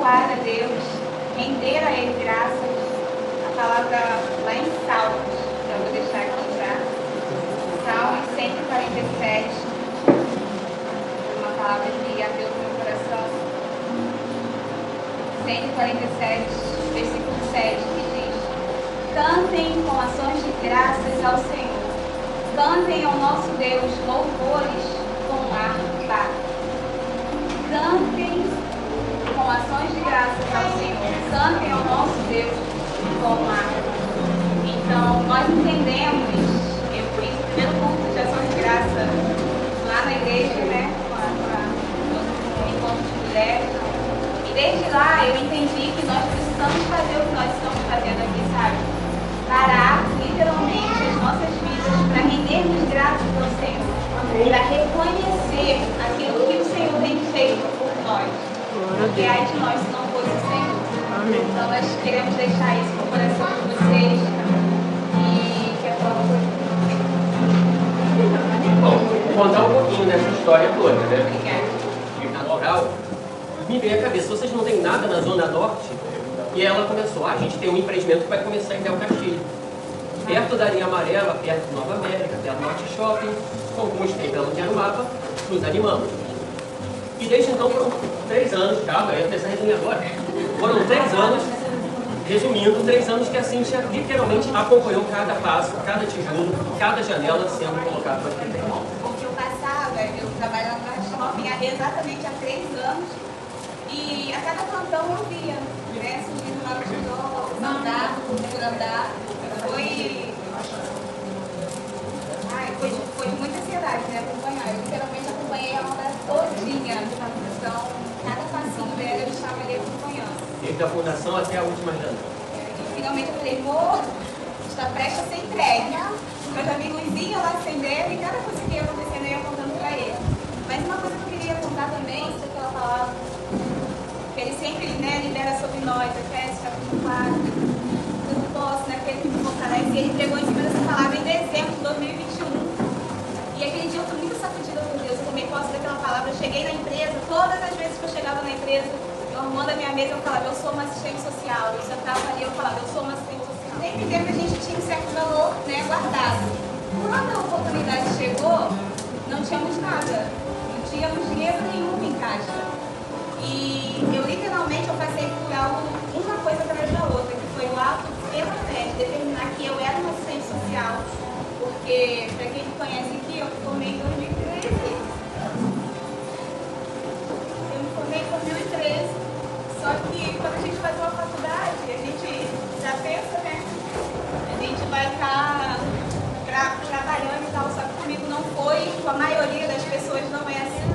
louvar a Deus, render a Ele graças. A palavra lá em Salmos, eu vou deixar aqui já. Salmos 147. Uma palavra que abriu o meu coração. 147, versículo 7, que diz: cantem com ações de graças ao Senhor. Cantem ao nosso Deus louvores com harpa. Cantem com ações de graças ao Senhor. Cantem ao nosso Deus com harpa. Então, nós entendemos, eu fiz o primeiro ponto de ações de graça lá na igreja, né? No encontro de mulheres. E desde lá eu entendi que nós precisamos fazer o que nós estamos fazendo aqui, sabe? Parar literalmente as nossas vidas para rendermos graças ao Senhor, para reconhecer aquilo que o Senhor tem feito por nós, porque ai de nós se não fosse o Senhor. Então nós queremos deixar isso no coração de vocês e que a prova. Bom, vou contar um pouquinho dessa história toda, né? E natural, me veio à cabeça, vocês não têm nada na Zona Norte? E ela começou, a gente tem um empreendimento que vai começar em Del Castilho, perto da linha amarela, perto de Nova América, perto do Norte Shopping, com alguns tem pelo no mapa, nos animamos. E desde então foram 3 anos, calma, eu ia começar a resumir agora. Foram 3 anos, resumindo, 3 anos que a Cíntia literalmente acompanhou cada passo, cada tijolo, cada janela sendo colocado aqui dentro. Porque eu passava, eu trabalhava no shopping exatamente há 3 anos, e a cada plantão eu via, né, subindo lá no tijolo, andar, por andar. Foi de muita ansiedade, né, acompanhar. Eu literalmente acompanhei a obra todinha. Então, cada passinho dela eu estava ali acompanhando. Desde a fundação até a última janela. E finalmente eu falei, amor, está prestes a ser entregue. Meus amigos iam lá acender e cada coisa que ia acontecendo eu ia contando para ele. Mas uma coisa que eu queria contar também, isso que ela falava, que ele sempre, né, libera sobre nós, Efésios capítulo 4, eu não posso, né, porque ele me fortalece. E ele pregou em cima dessa palavra em dezembro de 2021. E aquele dia eu fui muito sacudida por Deus, eu tomei posse daquela palavra, eu cheguei na empresa, todas as vezes que eu chegava na empresa, eu arrumando a minha mesa, eu falava, eu sou uma assistente social. Eu sentava ali, eu falava, eu sou uma assistente social. Sempre tempo a gente tinha um certo valor, né, guardado. Quando a oportunidade chegou, não tínhamos nada, não tínhamos dinheiro nenhum em caixa. E eu literalmente eu passei por algo, uma coisa atrás da outra, que foi o ato pela fé, de determinar que eu era uma assistente social. Porque, para quem me conhece aqui, eu me formei em 2013. Eu me formei em 2013. Só que quando a gente faz uma faculdade, a gente já pensa, né? A gente vai estar trabalhando e tal. Só que comigo não foi, com a maioria das pessoas não é assim.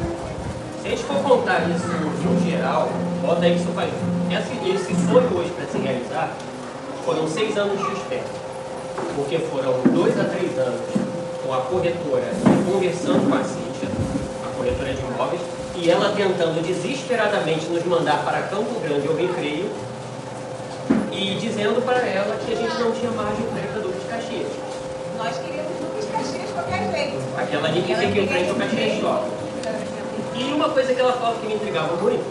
Se a gente for contar isso no geral, bota aí que isso faz. Esse sonho hoje para se realizar foram 6 anos de espera. Porque foram 2 a 3 anos com a corretora conversando com a Cíntia, a corretora de imóveis, e ela tentando desesperadamente nos mandar para Campo Grande ou Recreio, e dizendo para ela que a gente não tinha margem para ir para Duque de Caxias. Nós queríamos Duque de Caxias de qualquer jeito. Aquela ali que fica em frente ao Caxias Shopping. E uma coisa que ela falava que me intrigava muito,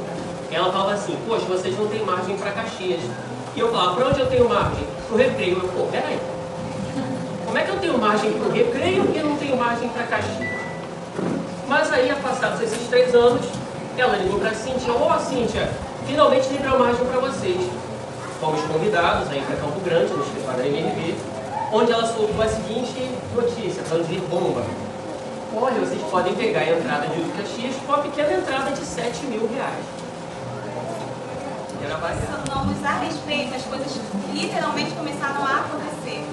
ela falava assim, poxa, vocês não têm margem para Caxias. E eu falava, para onde eu tenho margem? Para o Recreio. Eu, pô, peraí. Como é que eu tenho margem para o Recreio e eu não tenho margem para Caxias? Mas aí, passados esses 3 anos, ela ligou para a Cíntia, Cíntia, finalmente liberou margem para vocês. Fomos convidados a ir para Campo Grande, no escritório da MRV, onde ela soltou a seguinte notícia, para dizer bomba. Olha, vocês podem pegar a entrada de Caxias com uma pequena entrada de R$7.000. Vamos a respeito, as coisas literalmente começaram a acontecer.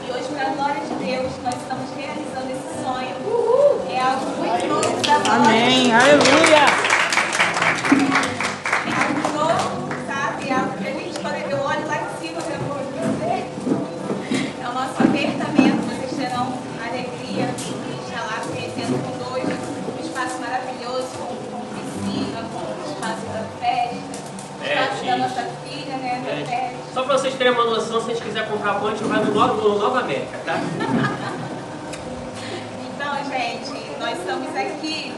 E hoje, para a glória de Deus, nós estamos realizando esse sonho. Uhul! É algo muito novo da glória. Amém, aleluia! É algo novo, sabe? É algo que a gente pode ver, eu olho lá em cima, meu amor, é o nosso apertamento. Vocês terão alegria de estar lá conhecendo com dois, um espaço maravilhoso, com piscina, com espaço da festa. Da nossa filha, né? Da festa. Só para vocês terem uma noção, se a gente quiser comprar pão, a gente vai no Nova América, tá? Então, gente, nós estamos aqui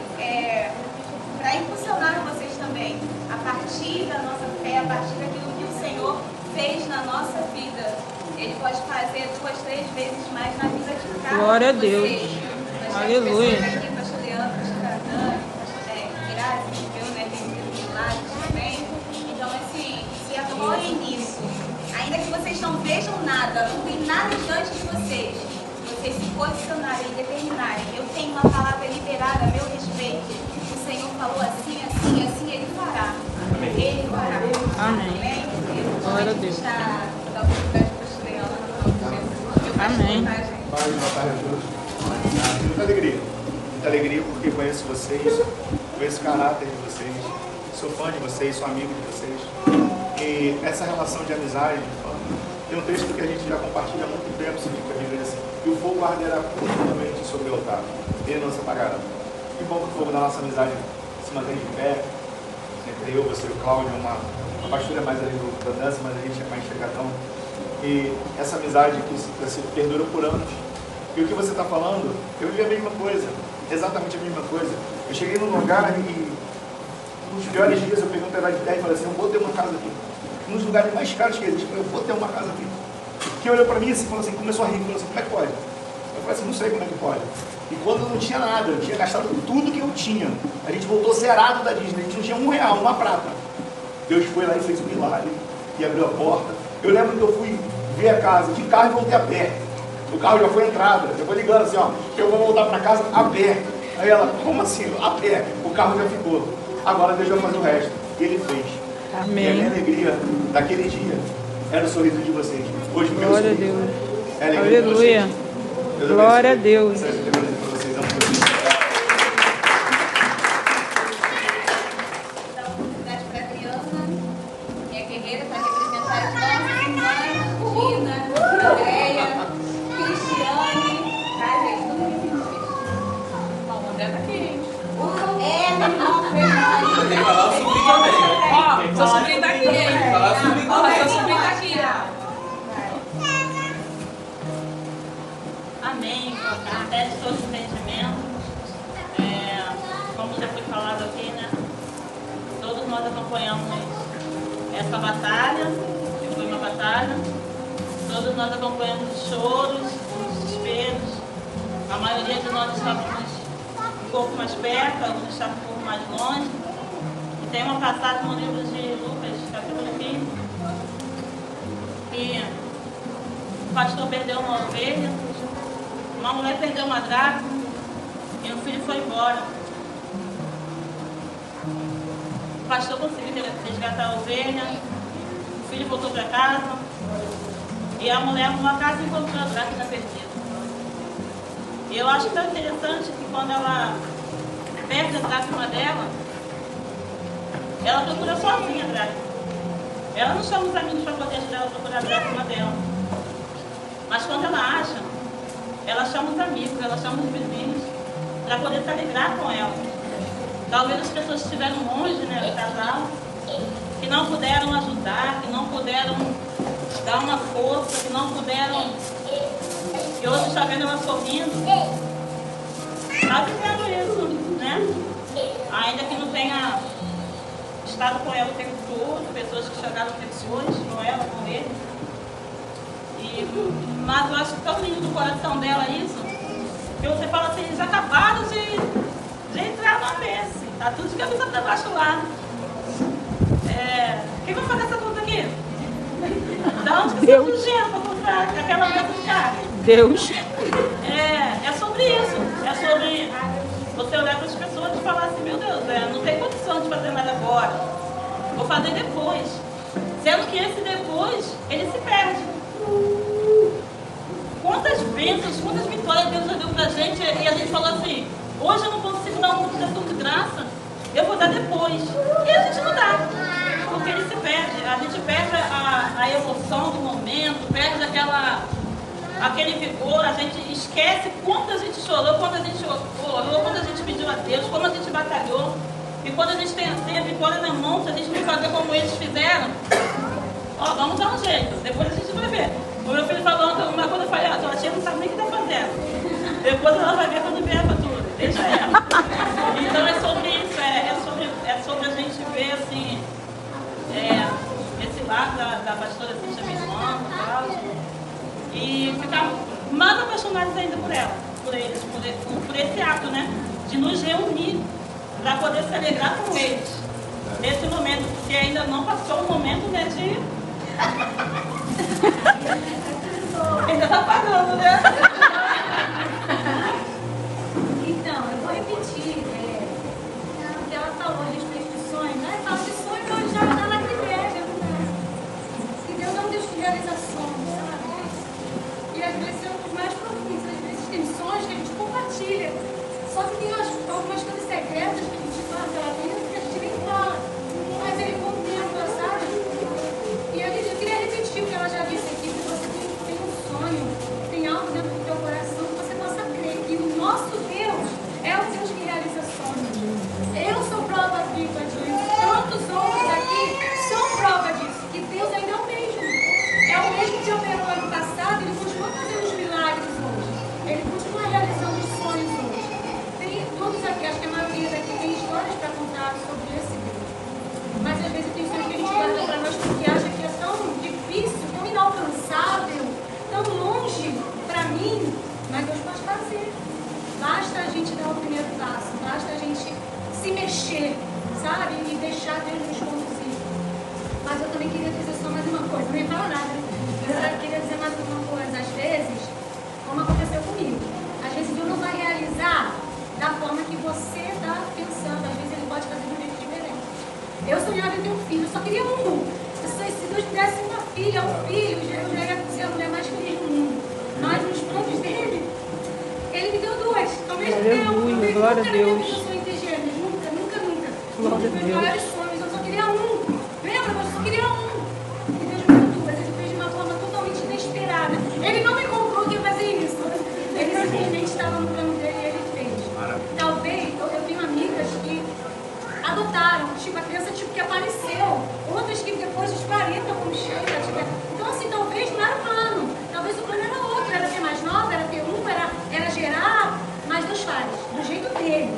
para impulsionar vocês também a partir da nossa fé, a partir daquilo que o Senhor fez na nossa vida. Ele pode fazer 2, 3 vezes mais na vida de cada Glória a de Deus. vocês. Nós Aleluia. temos pessoas aqui, pastor Leandro, pastor Catane, pastor Grazi, né? Tem muitos milagres também. Então, assim, se adorem nisso. Ainda que vocês não vejam nada, não tem nada diante de vocês, vocês se posicionarem e determinarem. Eu tenho uma palavra liberada a meu respeito. O Senhor falou assim, assim, assim, Ele fará. Ele fará. Amém. Glória a Deus. Amém. Pai, boa tarde a todos. Muita alegria porque conheço vocês, conheço o caráter de vocês, sou fã de vocês, sou amigo de vocês. E essa relação de amizade, tem um texto que a gente já compartilha há muito tempo, significa dizer assim: e o fogo arderá profundamente sobre o altar, ele não se apagará. Que bom que o fogo da nossa amizade se mantém de pé, entre eu, você e o Cláudio, uma pastora mais ali da dança, mas a gente é mais chegadão. E essa amizade que se perdura por anos. E o que você está falando, eu vivi a mesma coisa, exatamente a mesma coisa. Eu cheguei num lugar e nos piores dias eu peguei um pedaço de terra e falei assim: eu vou ter uma casa aqui. Nos lugares mais caros que existem, eu vou ter uma casa aqui. Que olhou para mim assim, falou assim, começou a rir, falou assim: como é que pode? Eu falei assim: não sei como é que pode. E quando eu não tinha nada, eu tinha gastado tudo que eu tinha. A gente voltou zerado da Disney, a gente não tinha R$1, uma prata. Deus foi lá e fez um milagre e abriu a porta. Eu lembro que eu fui ver a casa de carro e voltei a pé. O carro já foi entrada, já foi ligando assim, ó, eu vou voltar para casa a pé. Aí ela: como assim? A pé. O carro já ficou. Agora Deus vai fazer o resto. E Ele fez. Amém. E a minha alegria daquele dia era o sorriso de vocês. Hoje o meu Glória a sorriso Deus. é a alegria de Aleluia. vocês. Deus Glória a abençoe. Deus. Essa é a lembrança para vocês. Amo vocês. Dá uma oportunidade para a Adriana, minha guerreira, para representar as nossas irmãs, Gina, Andréia, Cristiane. Tá, gente? Todo mundo aqui. Ó, o André tá aqui. Ela não foi. Tem que falar o sobrinho também, né? Ó, seu sobrinho tá aqui, hein? Tem que falar o sobrinho Ó, também. seu sobrinho tá aqui, ó. Amém. Até de todo entendimento. Como já foi falado aqui, né? Todos nós acompanhamos essa batalha, que foi uma batalha. Todos nós acompanhamos os choros, os desesperos. A maioria de nós estávamos um pouco mais perto, alguns estavam um pouco mais longe. E tem uma passagem no livro de Lucas, capítulo 15, que o pastor perdeu uma ovelha, uma mulher perdeu uma dracma e o filho foi embora. O pastor conseguiu resgatar a ovelha, o filho voltou para casa e a mulher arrumou a casa e encontrou a dracma perdida. E eu acho tão interessante que quando ela perde a dracma dela, ela procura sozinha a dracma. Ela não chama os amigos para poder ajudar ela a procurar a dracma dela. Mas quando ela acha, ela chama os amigos, ela chama os vizinhos para poder se alegrar com ela. Talvez as pessoas que estiveram longe, né, do casal, que não puderam ajudar, que não puderam dar uma força, que não puderam, que hoje está vendo ela sorrindo, está vivendo isso, né? Ainda que não tenha estado com ela o tempo todo, pessoas que choraram depois com ela, com ele. Mas eu acho tão lindo do coração dela isso, que você fala assim: eles acabaram de entrar no ABC, tá tudo de cabeça para baixo lá. Quem vai pagar essa conta aqui? Da onde que você tem dinheiro para comprar aquela meta de carne? Deus. É sobre isso, é sobre você olhar para as pessoas e falar assim: meu Deus, não tem condição de fazer nada agora, vou fazer depois. Sendo que esse depois, ele se perde. Quantas bênçãos, quantas vitórias Deus já deu pra gente e a gente falou assim: hoje eu não consigo dar um de ação de graça, eu vou dar depois. E a gente não dá, porque ele se perde. A gente perde a emoção do momento, perde aquele vigor, a gente esquece quanto a gente chorou, quando a gente orou, quando a gente pediu a Deus, como a gente batalhou. E quando a gente tem a vitória na mão, se a gente não fazer como eles fizeram, vamos dar um jeito, depois a gente vai ver. O meu filho falou uma coisa, eu falei: tua tia não sabe nem o que está fazendo. Depois ela vai ver quando vier a fatura, deixa ela. Então é sobre isso, é sobre a gente ver assim, contato da pastora Cíntia, minha irmã e tal. E ficar mais apaixonados ainda por ela, por eles, por esse ato, né? De nos reunir para poder celebrar com eles. Nesse momento, porque ainda não passou o momento, né, de... ainda tá pagando, né? Então, eu vou repetir o que ela falou a respeito de sonho, né? Fala de sonho, hoje já está na igreja, né? Que Deus é um Deus que realiza sonhos, sabe? E às vezes são os mais profundos, às vezes tem sonhos que a gente compartilha. Só que tem algumas coisas secretas que a gente faz lá dentro que a gente nem fala. Mas ele contempla, sabe? E eu queria repetir o que ela já disse aqui, que você tem um sonho, tem algo dentro do teu coração que você possa crer que o nosso Deus é o Deus que realiza sonhos. Eu sou prova viva disso. Tantos outros aqui são prova disso, que Deus ainda é o mesmo. É o mesmo que operou ano passado, ele continua fazendo os milagres hoje. Ele continua realizando os sonhos hoje. Tem todos aqui, acho que a maioria daqui tem histórias para contar sobre esse Deus. Mas às vezes tem sonhos que a gente guarda para nós porque acha que é tão difícil, tão inalcançável, tão longe para mim, mas Deus pode fazer. Basta a gente dar o primeiro passo, basta a gente se mexer, sabe? E deixar Deus nos conduzir. Mas eu também queria dizer só mais uma coisa, não ia falar nada, mas eu queria dizer mais uma coisa. Às vezes, como aconteceu comigo, às vezes Deus não vai realizar da forma que você está pensando, às vezes Ele pode fazer de um jeito diferente. Eu sonhava em ter um filho, eu só queria um. Se Deus me desse uma filha, um filho, eu já ia ser a mulher mais feliz do mundo. Mas nos planos dele, Ele me deu duas, ao mesmo tempo. Aleluia, glória a Deus. Eu sonhei em ter gêmeos, nunca. Glória a Um dos meus Deus. maiores sonhos, eu só queria um. Lembra? Eu só queria um. E Deus me deu duas, Ele fez de uma forma totalmente inesperada. Ele não me contou que ia fazer isso. Ele simplesmente estava no plano dele e Ele fez. Talvez, eu tenho amigas que adotaram, tipo, a criança que apareceu. Outras que depois dos 40, como chega. Então, assim, talvez não era o plano. Talvez o plano era outro. Era ter mais nova, era ter um, era gerar. Mas Deus faz, do jeito dele.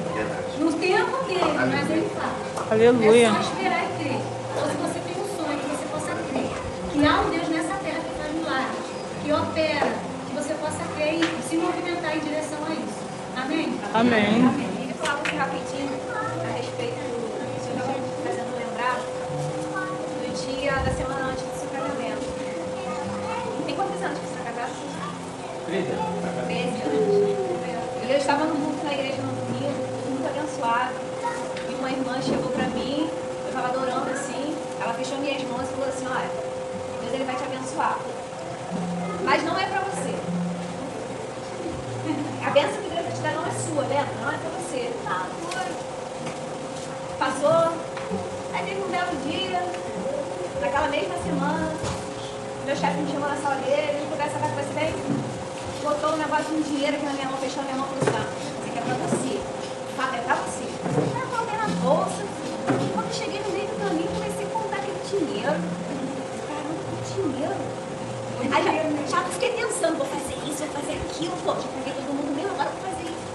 No tempo dele, mas Ele faz. Aleluia. É só esperar e crer. Então, se você tem um sonho, que você possa crer que há um Deus nessa terra que faz milagres, que opera, que você possa crer e se movimentar em direção a isso. Amém? Amém. Eu queria falar muito rapidinho a respeito do que você estava fazendo lembrar do dia da semana antes do seu casamento. Tem quantos anos que você está casado? 13 anos. E eu estava no culto na igreja no domingo, muito abençoado. E uma irmã chegou pra mim, eu estava adorando assim, ela fechou minhas mãos e falou assim, olha, Deus Ele vai te abençoar. Mas não é pra você. A bênção que Deus vai te dar não é sua, né? Não é pra você. Tá, foi. Passou. Aí teve um belo dia, naquela mesma semana, meu chefe me chamou na sala dele, ele conversa com você bem, botou um negócio de dinheiro aqui na minha mão, fechou a minha mão e falou assim, isso aqui é pra você. É pra você. Eu coloquei na bolsa. Quando eu cheguei no meio do caminho, comecei a contar aquele dinheiro. Caramba, que dinheiro. Aí já fiquei pensando, vou fazer isso, vou fazer aquilo, pô, já paguei todo mundo meu, agora vou fazer isso.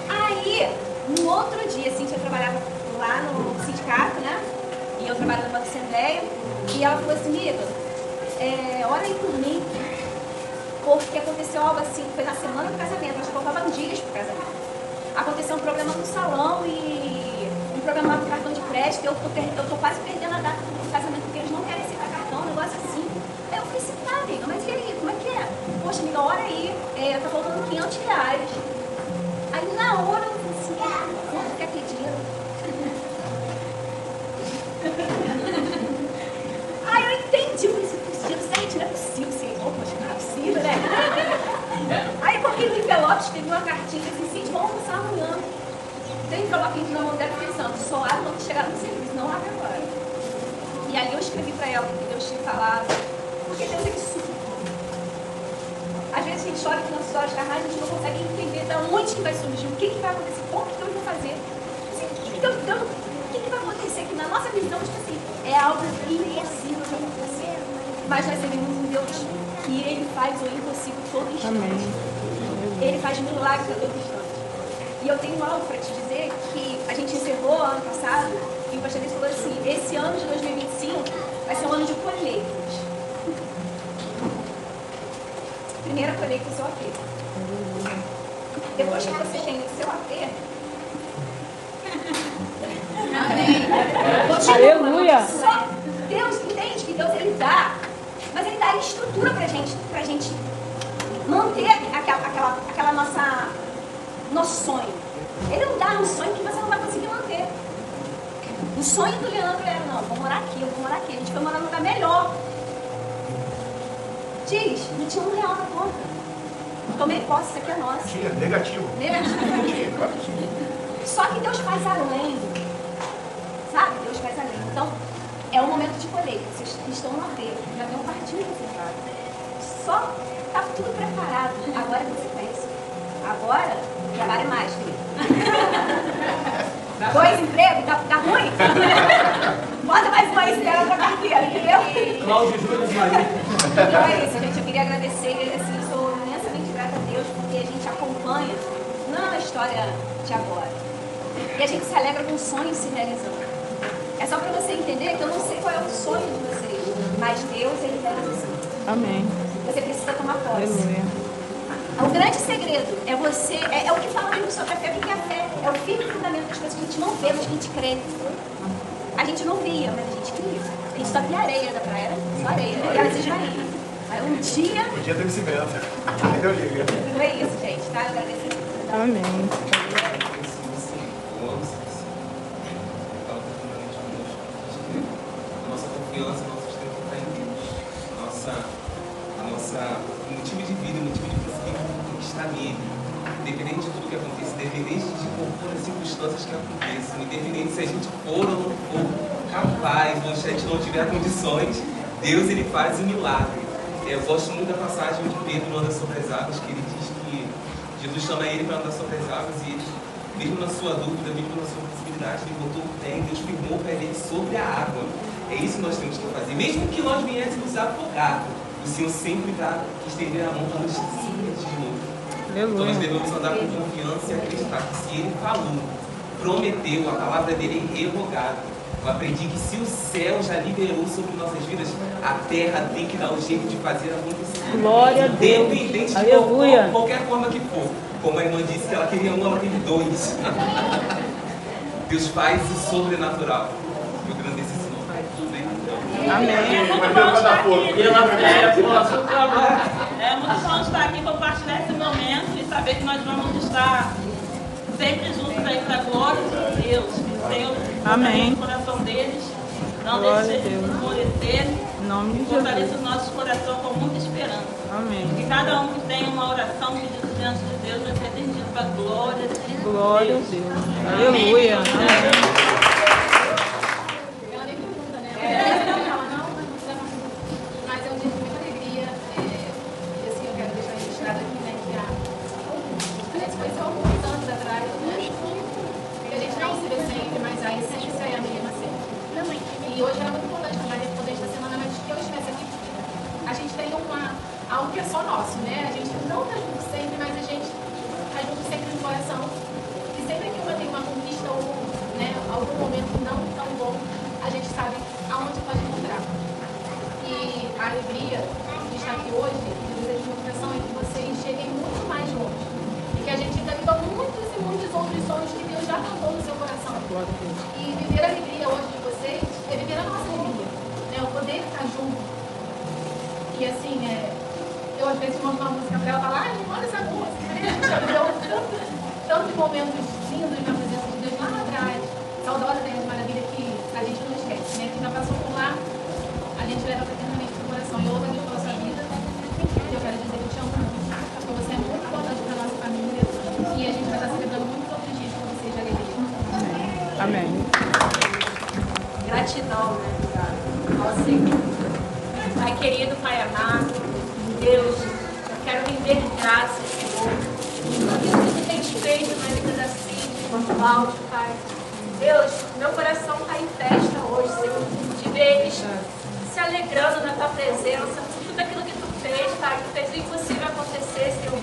Aí, no outro dia, assim, eu trabalhava lá no sindicato, né? E eu trabalho no Banco Assembleia. E ela falou assim, amiga, ora aí por mim, porque aconteceu algo assim, foi na semana do casamento, acho que faltavam dias pro casamento. Aconteceu um problema no salão e um problema lá do cartão de crédito, eu tô quase perdendo a data do casamento, porque eles não querem aceitar cartão, um negócio assim. Aí eu falei assim, tá, amiga, mas e aí, como é que é? Poxa, amiga, ora aí, tá faltando R$500. Aí na hora eu falei assim, quanto que é aquele dinheiro? Aí eu entendi, eu falei assim, esse dinheiro certo, não é possível, Senhor, poxa, não é possível, né? Aí eu coloquei no envelope, escrevi uma cartinha, assim, Cid, vamos almoçar amanhã. Tem um envelope na mão dela pensando, só abre quando chegar no serviço, não abre agora. E ali eu escrevi pra ela o que Deus tinha falado, porque Deus é que supre. Às vezes a gente olha aqui nossos olhos carnais, a gente não consegue entender de onde que vai surgir, o que vai acontecer, como que Deus vai fazer. Assim, o que vai acontecer aqui na nossa visão, tipo assim, é algo impossível de acontecer. Mas nós temos um Deus que Ele faz o impossível todo instante. Amém. Ele faz milagres a todo instante. E eu tenho algo para te dizer que a gente encerrou ano passado e o pastor Deus falou assim, esse ano de 2025 vai ser um ano de colheita do seu AP. Depois que você tem o seu AP, Aleluia. só Deus entende que Deus ele dá, mas ele dá estrutura pra gente manter aquela nosso sonho. Ele não dá um sonho que você não vai conseguir manter. O sonho do Leandro era, não, vou morar aqui, eu vou morar aqui. A gente foi morar num lugar melhor. Diz, não tinha R$1 na conta. Tomei posse, isso aqui é nosso. Tinha, negativo. Negativo. Claro que tinha. Só que Deus faz além. Sabe? Deus faz além. Então, é o momento de colheita. Vocês estão no AP, já tem um partido reservado. Só está tudo preparado. Agora que você pensa. Agora, trabalha mais, filho. 2 empregos, tá ruim? Bota mais uma estrela na carteira, entendeu? Cláudio Júlio Maria. Então é isso, gente. Eu queria agradecer. Assim, sou imensamente grata a Deus porque a gente acompanha, não a história de agora. E a gente se alegra com sonhos se realizando. É só para você entender que eu não sei qual é o sonho de vocês, mas Deus, ele realiza. Amém. Você precisa tomar posse. Aleluia. O grande segredo é você, é o que fala muito sobre a fé, porque a fé é o firme fundamento das coisas que a gente não vê, mas que a gente crê. A gente não via, mas a gente cria. A gente só via areia da praia, só areia. E às vezes vai. Aí um dia. O dia teve segurança. Aí eu ligo. Foi isso, gente, tá? Eu agradeço. Amém. Nossa confiança, nosso sustento está em Deus. O motivo de vida, o motivo de prosseguir está nele. Independente de tudo que aconteça, independente de qualquer circunstâncias que aconteçam, independente se a gente for ou não for capaz, ou se a gente não tiver condições, Deus ele faz um milagre. Eu gosto muito da passagem de Pedro no Anda sobre as Águas, que ele diz que Jesus chama ele para andar sobre as águas e ele, mesmo na sua dúvida, mesmo na sua possibilidade, ele botou o pé e Deus firmou o pé dele sobre a água. É isso que nós temos que fazer. Mesmo que nós viéssemos afogar, o Senhor sempre dá que estender a mão para nos submergir de novo. Então nós devemos andar com confiança e acreditar que se Ele falou, prometeu, a palavra dele é irrevogável. Eu aprendi que se o céu já liberou sobre nossas vidas, a terra tem que dar o jeito de fazer acontecer. Glória a Deus. Independente de Aleluia. qualquer forma que for. Como a irmã disse que ela queria um, ela teve 2. Deus faz o sobrenatural. Eu agradeço esse nome. Amém. É muito bom estar aqui. Pela É muito bom estar aqui, compartilhar esse momento e saber que nós vamos estar sempre juntos aí para a glória de Deus. Que o Senhor Amém. fortaleça o coração deles, não Glória deixe a eles Deus. esmorecerem, Em nome de fortaleça Jesus. o nosso coração com muita esperança. Amém. Que cada um que tenha uma oração pedido diante de Deus vai ser atendido para a glória de Deus. Glória a Deus. Aleluia. Amém. Mas é um dia de muita alegria. E assim, eu quero deixar registrado aqui, né, que a gente conheceu há muitos anos atrás, né? E a gente não se vê sempre, mas a essência é a mesma sempre. E hoje era muito importante também poder estar semana, mas que eu estivesse aqui, porque a gente tem algo que é só nosso, né? A gente não está junto sempre, mas a gente está junto sempre no coração. E sempre que uma tem uma conquista ou, né, algum momento não tão bom, a gente sabe aonde pode encontrar. E a alegria de estar aqui hoje, de desejo de coração, é que vocês cheguem muito mais longe. E que a gente ainda viva muitos e muitos outros sonhos que Deus já plantou no seu coração. E viver a alegria hoje de vocês é viver a nossa alegria. Né? O poder estar junto. E assim, eu às vezes mando uma música para ela e falo, não manda essa música. A gente já viveu tantos momentos lindos na presença de Deus lá atrás. Saudosa Terra de Maravilha que a gente não esquece, né? Quem já passou por lá, a gente leva eternamente no coração. E eu louvo a Deus pela sua vida. E eu quero dizer que eu te amo muito. Porque você é muito importante para a nossa família. E a gente vai estar celebrando muitos outros dias com vocês de alegria. Amém. Gratidão, né, ao Senhor. Pai querido, Pai amado, Deus, eu quero render graças, Senhor, por tudo que tu tens feito na vida da Cíntia, do Cláudio, Pai. Deus, meu coração está em festa hoje, Senhor, de ver eles se alegrando na tua presença, por tudo aquilo que tu fez, Pai, que fez o impossível acontecer, Senhor.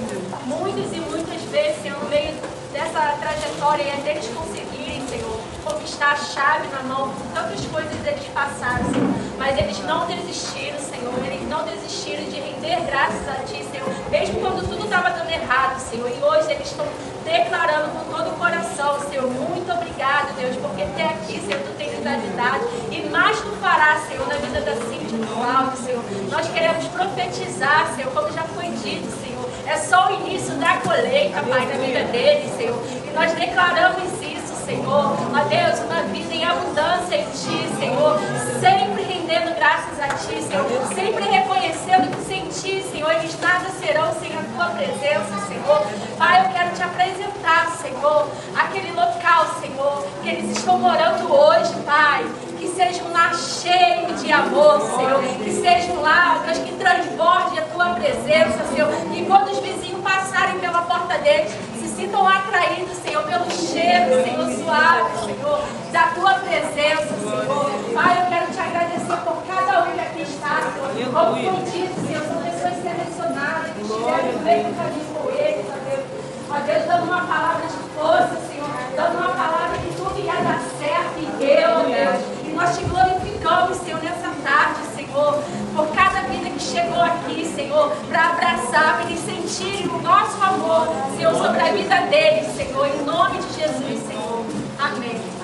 Muitas e muitas vezes, Senhor, no meio dessa trajetória e até eles conseguirem, Senhor, conquistar a chave na mão, tantas coisas eles passaram, Senhor, mas eles não desistiram, Senhor, eles não desistiram de render render graças a Ti, Senhor, mesmo quando tudo estava dando errado, Senhor, e hoje eles estão declarando com todo o coração, Senhor, muito obrigado, Deus, porque até aqui, Senhor, Tu tens nos ajudado, e mais Tu farás, Senhor, na vida da Cíntia e do Cláudio, Senhor. Nós queremos profetizar, Senhor, como já foi dito, Senhor, é só o início da colheita, Pai, na vida deles, Senhor, e nós declaramos isso, Senhor, ó Deus, uma vida em abundância em Ti, Senhor, sempre rendendo graças a Ti, Senhor, sempre reconhecendo que sem Ti, Senhor, eles nada serão sem a Tua presença, Senhor. Pai, eu quero Te apresentar, Senhor, aquele local, Senhor, que eles estão morando hoje, Pai, que seja um lar cheio de amor, Senhor, que seja um lar, Deus, que transborde a Tua presença, Senhor, e quando os vizinhos passarem pela porta deles, se sintam atraídos, Senhor, pelo cheiro, Senhor, suave, Senhor, da Tua presença, Senhor. Pai, eu quero Te agradecer por cada um que aqui está, Senhor, como foi dito, Senhor, são pessoas selecionadas, que estiveram no meio do caminho com eles, ó Deus. Ó Deus, dando uma palavra de força, Senhor, dando uma palavra que tudo ia dar certo e deu, ó Deus. E nós Te glorificamos, Senhor, nessa tarde, Senhor, por cada vida que chegou aqui, Senhor, para abraçar, para eles sentirem o nosso amor, Senhor, sobre a vida deles, Senhor, em nome de Jesus, Senhor. Amém.